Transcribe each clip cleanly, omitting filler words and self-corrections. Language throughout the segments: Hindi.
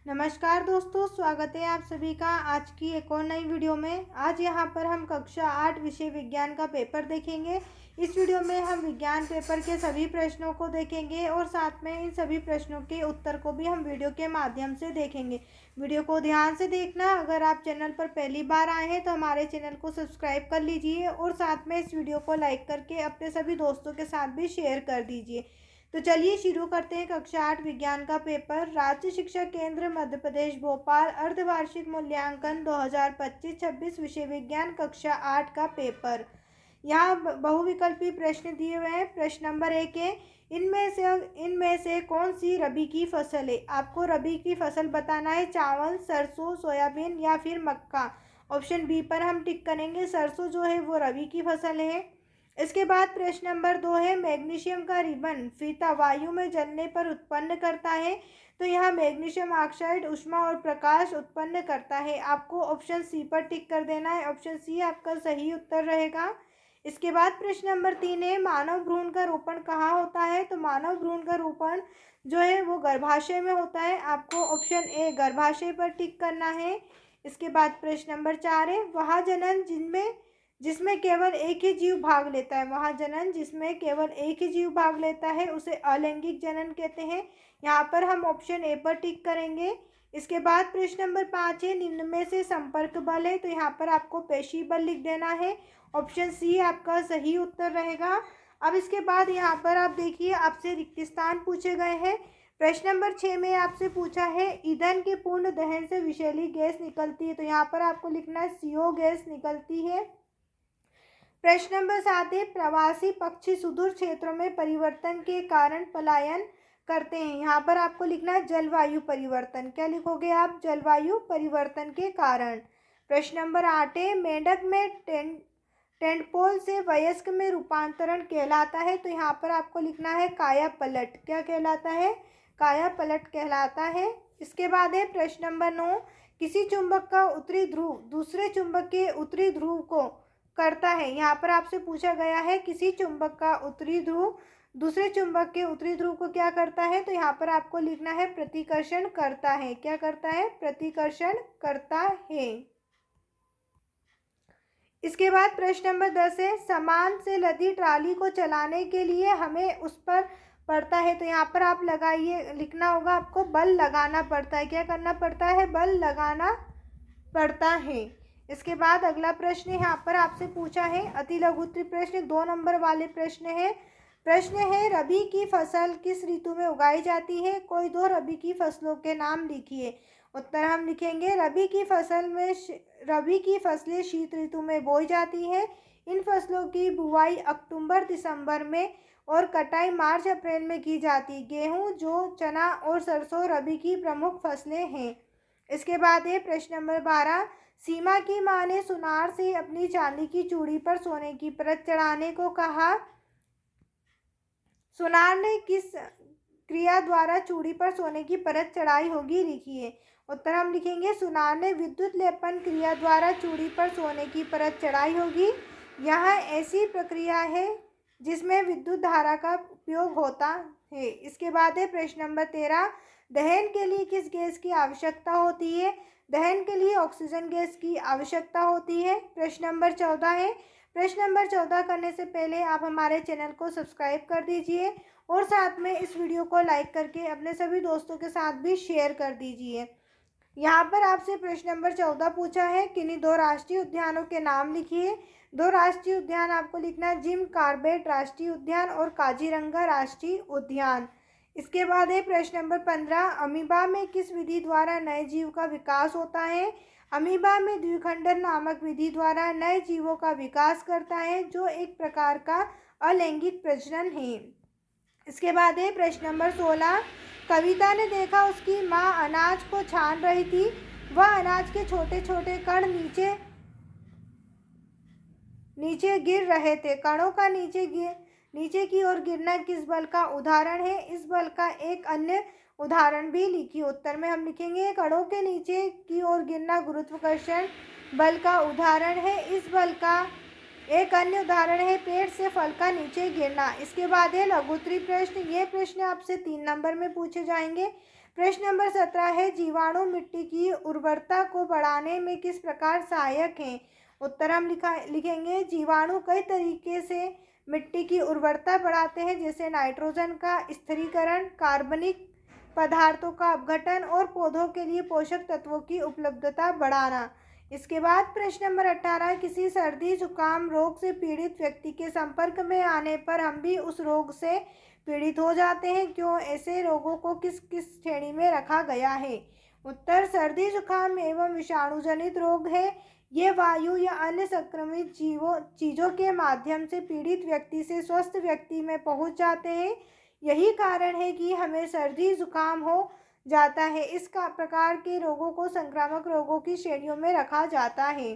नमस्कार दोस्तों, स्वागत है आप सभी का आज की एक और नई वीडियो में। आज यहाँ पर हम कक्षा 8 विषय विज्ञान का पेपर देखेंगे। इस वीडियो में हम विज्ञान पेपर के सभी प्रश्नों को देखेंगे और साथ में इन सभी प्रश्नों के उत्तर को भी हम वीडियो के माध्यम से देखेंगे। वीडियो को ध्यान से देखना। अगर आप चैनल पर पहली बार आए हैं तो हमारे चैनल को सब्सक्राइब कर लीजिए और साथ में इस वीडियो को लाइक करके अपने सभी दोस्तों के साथ भी शेयर कर दीजिए। तो चलिए शुरू करते हैं कक्षा 8 विज्ञान का पेपर। राज्य शिक्षा केंद्र मध्य प्रदेश भोपाल अर्धवार्षिक मूल्यांकन 2025-26 विषय विज्ञान कक्षा 8 का पेपर। यहाँ बहुविकल्पी प्रश्न दिए हुए हैं। प्रश्न नंबर 1 है, इनमें से कौन सी रबी की फसल है। आपको रबी की फसल बताना है। चावल, सरसों, सोयाबीन या फिर मक्का। ऑप्शन बी पर हम टिक करेंगे। सरसों जो है वो रबी की फसल है। इसके बाद प्रश्न नंबर 2 है, मैग्नीशियम का रिबन फीता वायु में जलने पर उत्पन्न करता है। तो यहाँ मैग्नीशियम ऑक्साइड ऊष्मा और प्रकाश उत्पन्न करता है। आपको ऑप्शन सी पर टिक कर देना है। ऑप्शन सी आपका सही उत्तर रहेगा। इसके बाद प्रश्न नंबर 3 है, मानव भ्रूण का रोपण कहाँ होता है। तो मानव भ्रूण का रोपण जो है वो गर्भाशय में होता है। आपको ऑप्शन ए गर्भाशय पर टिक करना है। इसके बाद प्रश्न नंबर 4 है, वह जनन जिसमें केवल एक ही जीव भाग लेता है। वहाँ जनन जिसमें केवल एक ही जीव भाग लेता है उसे अलैंगिक जनन कहते हैं। यहाँ पर हम ऑप्शन ए पर टिक करेंगे। इसके बाद प्रश्न नंबर 5 है, निम्न में से संपर्क बल है। तो यहाँ पर आपको पेशी बल लिख देना है। ऑप्शन सी आपका सही उत्तर रहेगा। अब इसके बाद यहाँ पर आप देखिए, आपसे रिक्त स्थान पूछे गए हैं। प्रश्न नंबर 6 में आपसे पूछा है, ईंधन के पूर्ण दहन से विषैली गैस निकलती है। तो यहाँ पर आपको लिखना है CO गैस निकलती है। प्रश्न नंबर 7 है, प्रवासी पक्षी सुदूर क्षेत्रों में परिवर्तन के कारण पलायन करते हैं। यहाँ पर आपको लिखना है जलवायु परिवर्तन। क्या लिखोगे आप? जलवायु परिवर्तन के कारण। प्रश्न नंबर 8 है, मेंढक में टेंटपोल से वयस्क में रूपांतरण कहलाता है। तो यहाँ पर आपको लिखना है काया पलट। क्या कहलाता है? काया पलट कहलाता है। इसके बाद है प्रश्न नंबर 9, किसी चुंबक का उत्तरी ध्रुव दूसरे चुंबक के उत्तरी ध्रुव को करता है। यहाँ पर आपसे पूछा गया है, किसी चुंबक का उत्तरी ध्रुव दूसरे चुंबक के उत्तरी ध्रुव को क्या करता है। तो यहाँ पर आपको लिखना है प्रतिकर्षण करता है। क्या करता है? प्रतिकर्षण करता है। इसके बाद प्रश्न नंबर 10 है, सामान से लदी ट्राली को चलाने के लिए हमें उस पर पड़ता है। तो यहाँ पर आप लगाइए, लिखना होगा आपको बल लगाना पड़ता है। क्या करना पड़ता है? बल लगाना पड़ता है। इसके बाद अगला प्रश्न यहाँ पर आपसे पूछा है, अति लघु उत्तरीय प्रश्न 2 नंबर वाले प्रश्न है, रबी की फसल किस ऋतु में उगाई जाती है। कोई 2 रबी की फसलों के नाम लिखिए। उत्तर हम लिखेंगे, रबी की फसलें शीत ऋतु में बोई जाती है। इन फसलों की बुवाई अक्टूबर दिसंबर में और कटाई मार्च अप्रैल में की जाती। गेहूं, जौ, चना और सरसों रबी की प्रमुख फसलें हैं। इसके बाद है प्रश्न नंबर 12, सीमा की मां ने सुनार से अपनी चांदी की चूड़ी पर सोने की परत चढ़ाने को कहा। सुनार ने किस क्रिया द्वारा चूड़ी पर सोने की परत चढ़ाई होगी, लिखिए। उत्तर हम लिखेंगे, सुनार ने विद्युत लेपन क्रिया द्वारा चूड़ी पर सोने की परत चढ़ाई होगी। यह ऐसी प्रक्रिया है जिसमें विद्युत धारा का उपयोग होता है। इसके बाद है प्रश्न नंबर 13, दहन के लिए किस गैस की आवश्यकता होती है। दहन के लिए ऑक्सीजन गैस की आवश्यकता होती है। प्रश्न नंबर 14 है, प्रश्न नंबर 14 करने से पहले आप हमारे चैनल को सब्सक्राइब कर दीजिए और साथ में इस वीडियो को लाइक करके अपने सभी दोस्तों के साथ भी शेयर कर दीजिए। यहाँ पर आपसे प्रश्न नंबर 14 पूछा है, किन्हीं 2 राष्ट्रीय उद्यानों के नाम लिखिए। 2 राष्ट्रीय उद्यान आपको लिखना है, जिम कॉर्बेट राष्ट्रीय उद्यान और काजीरंगा राष्ट्रीय उद्यान। इसके बाद है प्रश्न नंबर 15, अमीबा में किस विधि द्वारा नए जीव का विकास होता है। अमीबा में द्विखंडन नामक विधि द्वारा नए जीवों का विकास करता है, जो एक प्रकार का अलैंगिक प्रजनन है। इसके बाद है प्रश्न नंबर 16, कविता ने देखा उसकी माँ अनाज को छान रही थी। वह अनाज के छोटे छोटे कण नीचे गिर रहे थे। कणों का नीचे की ओर गिरना किस बल का उदाहरण है। इस बल का एक अन्य उदाहरण भी लिखिए। उत्तर में हम लिखेंगे, कणों के नीचे की ओर गिरना गुरुत्वाकर्षण बल का उदाहरण है। इस बल का एक अन्य उदाहरण है पेड़ से फल का नीचे गिरना। इसके बाद है लघु उत्तरीय प्रश्न। ये प्रश्न आपसे 3 नंबर में पूछे जाएंगे। प्रश्न नंबर 17 है, जीवाणु मिट्टी की उर्वरता को बढ़ाने में किस प्रकार सहायक हैं? उत्तर हम लिखेंगे, जीवाणु कई तरीके से मिट्टी की उर्वरता बढ़ाते हैं, जैसे नाइट्रोजन का स्थिरीकरण, कार्बनिक पदार्थों का अपघटन और पौधों के लिए पोषक तत्वों की उपलब्धता बढ़ाना। इसके बाद प्रश्न नंबर 18, किसी सर्दी जुकाम रोग से पीड़ित व्यक्ति के संपर्क में आने पर हम भी उस रोग से पीड़ित हो जाते हैं, क्यों? ऐसे रोगों को किस किस श्रेणी में रखा गया है? उत्तर, सर्दी जुकाम एवं विषाणु जनित रोग है। ये वायु या अन्य संक्रमित चीज़ों के माध्यम से पीड़ित व्यक्ति से स्वस्थ व्यक्ति में पहुंच जाते हैं। यही कारण है कि हमें सर्दी जुकाम हो जाता है। इस प्रकार के रोगों को संक्रामक रोगों की श्रेणियों में रखा जाता है।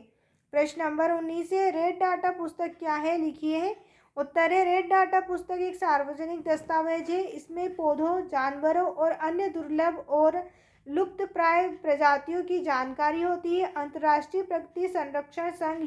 प्रश्न नंबर 19 है, रेड डाटा पुस्तक क्या है? लिखिए। उत्तर है, रेड डाटा पुस्तक एक सार्वजनिक दस्तावेज है। इसमें पौधों, जानवरों और अन्य दुर्लभ और लुप्त प्राय प्रजातियों की जानकारी होती है। अंतर्राष्ट्रीय प्रकृति संरक्षण संघ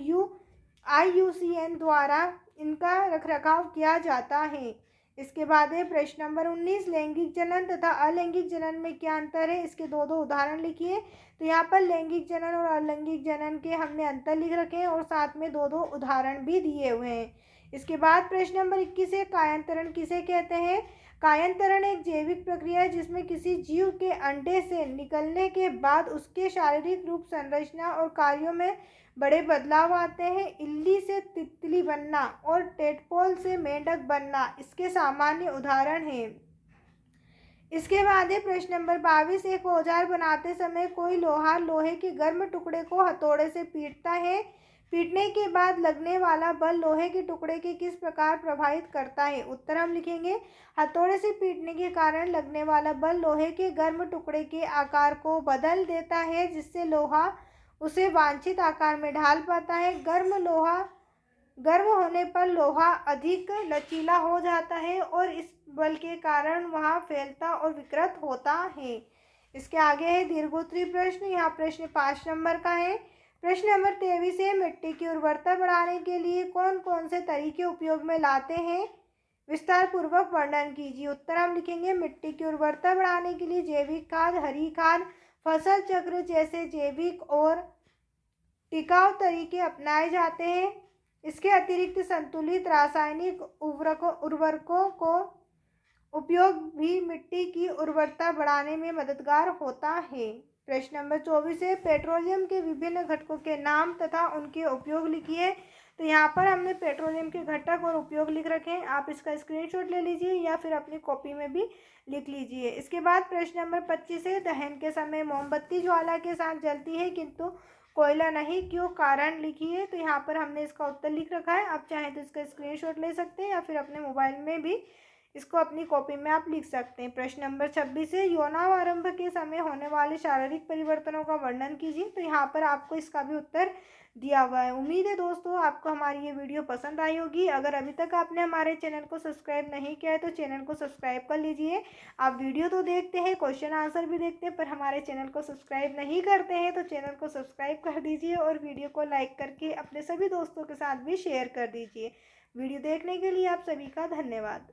IUCN द्वारा इनका रखरखाव किया जाता है। इसके बाद है प्रश्न नंबर 19, लैंगिक जनन तथा अलैंगिक जनन में क्या अंतर है? इसके दो उदाहरण लिखिए। तो यहाँ पर लैंगिक जनन और अलैंगिक जनन के हमने अंतर लिख रखे हैं और साथ में दो उदाहरण भी दिए हुए हैं। इसके बाद प्रश्न नंबर 21 है, कायांतरण किसे कहते हैं? कायांतरण एक जैविक प्रक्रिया है जिसमें किसी जीव के अंडे से निकलने के बाद उसके शारीरिक रूप, संरचना और कार्यों में बड़े बदलाव आते हैं। इल्ली से तितली बनना और टेडपोल से मेंढक बनना इसके सामान्य उदाहरण हैं। इसके बाद है प्रश्न नंबर 22, एक औजार बनाते समय कोई लोहार लोहे के गर्म टुकड़े को हथौड़े से पीटता है। पीटने के बाद लगने वाला बल लोहे के टुकड़े के किस प्रकार प्रभावित करता है? उत्तर हम लिखेंगे, हथौड़े से पीटने के कारण लगने वाला बल लोहे के गर्म टुकड़े के आकार को बदल देता है, जिससे लोहा उसे वांछित आकार में ढाल पाता है। गर्म होने पर लोहा अधिक लचीला हो जाता है और इस बल के कारण वह फैलता और विकृत होता है। इसके आगे है दीर्घोत्तरीय प्रश्न। यहाँ प्रश्न 5 नंबर का है। प्रश्न नंबर 23 है, मिट्टी की उर्वरता बढ़ाने के लिए कौन कौन से तरीके उपयोग में लाते हैं? विस्तार पूर्वक वर्णन कीजिए। उत्तर हम लिखेंगे, मिट्टी की उर्वरता बढ़ाने के लिए जैविक खाद, हरी खाद, फसल चक्र जैसे जैविक और टिकाऊ तरीके अपनाए जाते हैं। इसके अतिरिक्त संतुलित रासायनिक उर्वरकों को उपयोग भी मिट्टी की उर्वरता बढ़ाने में मददगार होता है। प्रश्न नंबर 24 है, पेट्रोलियम के विभिन्न घटकों के नाम तथा उनके उपयोग लिखिए। तो यहाँ पर हमने पेट्रोलियम के घटक और उपयोग लिख रखे हैं। आप इसका स्क्रीनशॉट ले लीजिए या फिर अपनी कॉपी में भी लिख लीजिए। इसके बाद प्रश्न नंबर 25 है, दहन के समय मोमबत्ती ज्वाला के साथ जलती है किंतु कोयला नहीं, क्यों? कारण लिखिए। तो यहाँ पर हमने इसका उत्तर लिख रखा है। आप चाहें तो इसका स्क्रीनशॉट ले सकते हैं या फिर अपने मोबाइल में भी इसको अपनी कॉपी में आप लिख सकते हैं। प्रश्न नंबर 26 है, यौनारंभ के समय होने वाले शारीरिक परिवर्तनों का वर्णन कीजिए। तो यहाँ पर आपको इसका भी उत्तर दिया हुआ है। उम्मीद है दोस्तों आपको हमारी ये वीडियो पसंद आई होगी। अगर अभी तक आपने हमारे चैनल को सब्सक्राइब नहीं किया है तो चैनल को सब्सक्राइब कर लीजिए। आप वीडियो तो देखते हैं, क्वेश्चन आंसर भी देखते हैं, पर हमारे चैनल को सब्सक्राइब नहीं करते हैं, तो चैनल को सब्सक्राइब कर दीजिए और वीडियो को लाइक करके अपने सभी दोस्तों के साथ भी शेयर कर दीजिए। वीडियो देखने के लिए आप सभी का धन्यवाद।